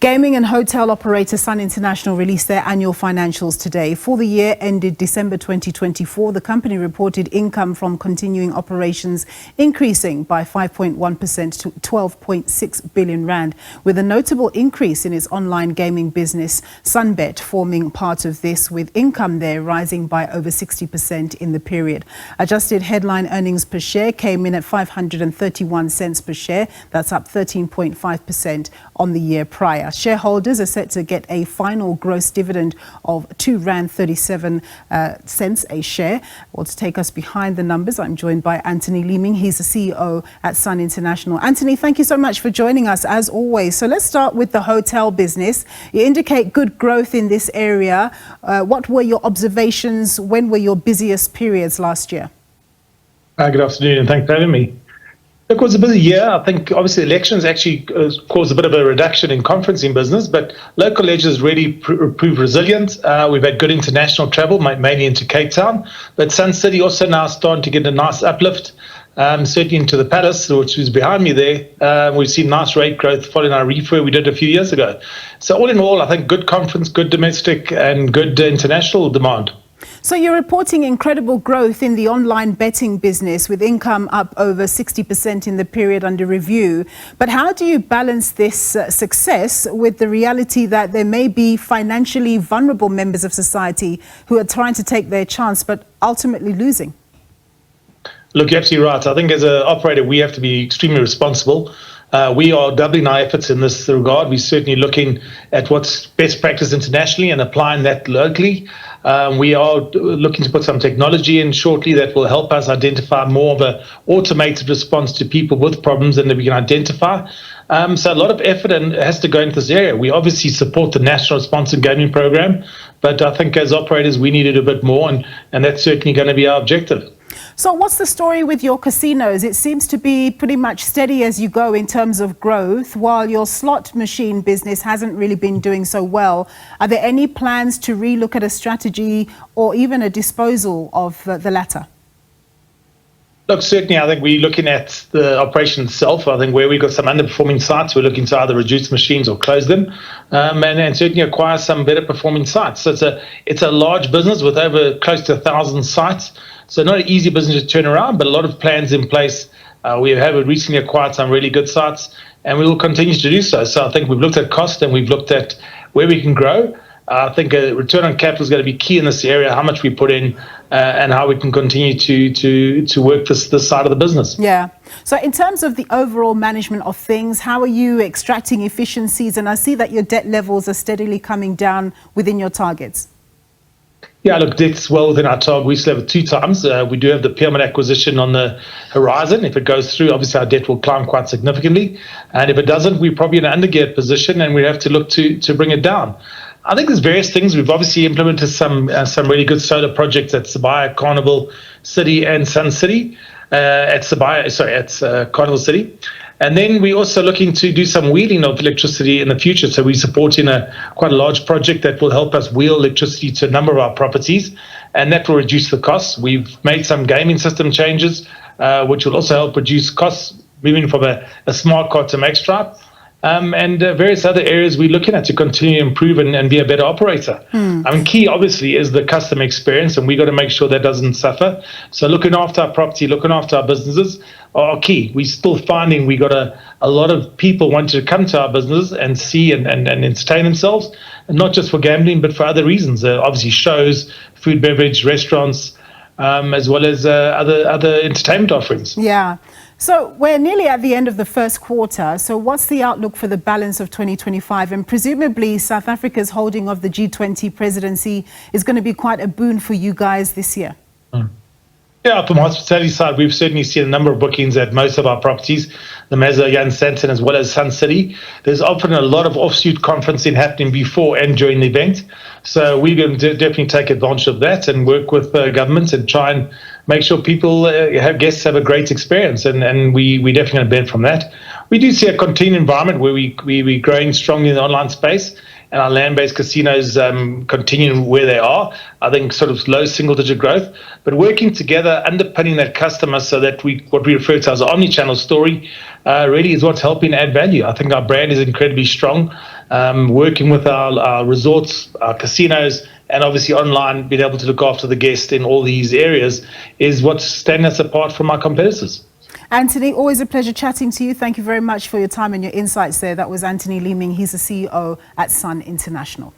Gaming and hotel operator Sun International released their annual financials today. For the year ended December 2024, the company reported income from continuing operations increasing by 5.1% to 12.6 billion rand, with a notable increase in its online gaming business, Sunbet, forming part of this, with income there rising by over 60% in the period. Adjusted headline earnings per share came in at 531 cents per share. That's up 13.5% on the year prior. Shareholders are set to get a final gross dividend of 2.37 rand a share. Well, to take us behind the numbers, I'm joined by Anthony Leeming. He's the CEO at Sun International. Anthony, thank you so much for joining us as always. So let's start with the hotel business. You indicate good growth in this area. What were your observations? When were your busiest periods last year? Good afternoon, and thanks for having me. It was a busy year. I think obviously elections actually caused a bit of a reduction in conferencing business, but local ledgers really proved resilient. We've had good international travel, mainly into Cape Town, but Sun City also now starting to get a nice uplift, certainly into the Palace, which is behind me there. We've seen nice rate growth following our refurb we did a few years ago. So all in all, I think good conference, good domestic and good international demand. So you're reporting incredible growth in the online betting business, with income up over 60% in the period under review. But how do you balance this success with the reality that there may be financially vulnerable members of society who are trying to take their chance but ultimately losing? Look, you're absolutely right. I think as an operator, we have to be extremely responsible. We are doubling our efforts in this regard. We're certainly looking at what's best practice internationally and applying that locally. We are looking to put some technology in shortly that will help us identify more of an automated response to people with problems and that we can identify. So a lot of effort has to go into this area. We obviously support the National Sponsored Gaming Program, but I think as operators we need it a bit more, and that's certainly going to be our objective. So what's the story with your casinos? It seems to be pretty much steady as you go in terms of growth, while your slot machine business hasn't really been doing so well. Are there any plans to relook at a strategy or even a disposal of the latter? Look, certainly I think we're looking at the operation itself. I think where we've got some underperforming sites, we're looking to either reduce machines or close them, and certainly acquire some better performing sites. So it's a large business with over close to 1,000 sites. So not an easy business to turn around, but a lot of plans in place. We have recently acquired some really good sites, and we will continue to do so. So I think we've looked at cost and we've looked at where we can grow. I think a return on capital is going to be key in this area, how much we put in and how we can continue to work this side of the business. Yeah. So in terms of the overall management of things, how are you extracting efficiencies? And I see that your debt levels are steadily coming down within your targets. Yeah, look, debt's well within our target. We still have it 2 times. We do have the Pyramid acquisition on the horizon. If it goes through, obviously our debt will climb quite significantly. And if it doesn't, we're probably in an undergeared position and we have to look to bring it down. I think there's various things. We've obviously implemented some really good solar projects at Sibaya, Carnival City and Sun City, at Carnival City. And then we're also looking to do some wheeling of electricity in the future. So we're supporting quite a large project that will help us wheel electricity to a number of our properties, and that will reduce the costs. We've made some gaming system changes, which will also help reduce costs, moving from a smart card to MaxStripe. And various other areas we're looking at to continue to improve and be a better operator. I mean, key obviously is the customer experience, and we've got to make sure that doesn't suffer. So looking after our property, looking after our businesses are key. We're still finding we got a lot of people wanting to come to our business and see and entertain themselves, and not just for gambling, but for other reasons. Obviously shows, food, beverage, restaurants, as well as other entertainment offerings. Yeah. So we're nearly at the end of the first quarter. So what's the outlook for the balance of 2025? And presumably South Africa's holding of the G20 presidency is going to be quite a boon for you guys this year. Yeah, from the hospitality side, we've certainly seen a number of bookings at most of our properties, the Mezzo, Jan Santon, as well as Sun City. There's often a lot of offshoot conferencing happening before and during the event. So we're going to definitely take advantage of that and work with governments and try and make sure people, guests have a great experience. And we definitely benefit from that. We do see a continued environment where we're growing strongly in the online space, and our land-based casinos continuing where they are. I think sort of low single-digit growth, but working together, underpinning that customer so that what we refer to as an omni-channel story really is what's helping add value. I think our brand is incredibly strong. working with our resorts, our casinos, and obviously online, being able to look after the guest in all these areas is what's standing us apart from our competitors. Anthony, always a pleasure chatting to you. Thank you very much for your time and your insights there. That was Anthony Leeming. He's the CEO at Sun International.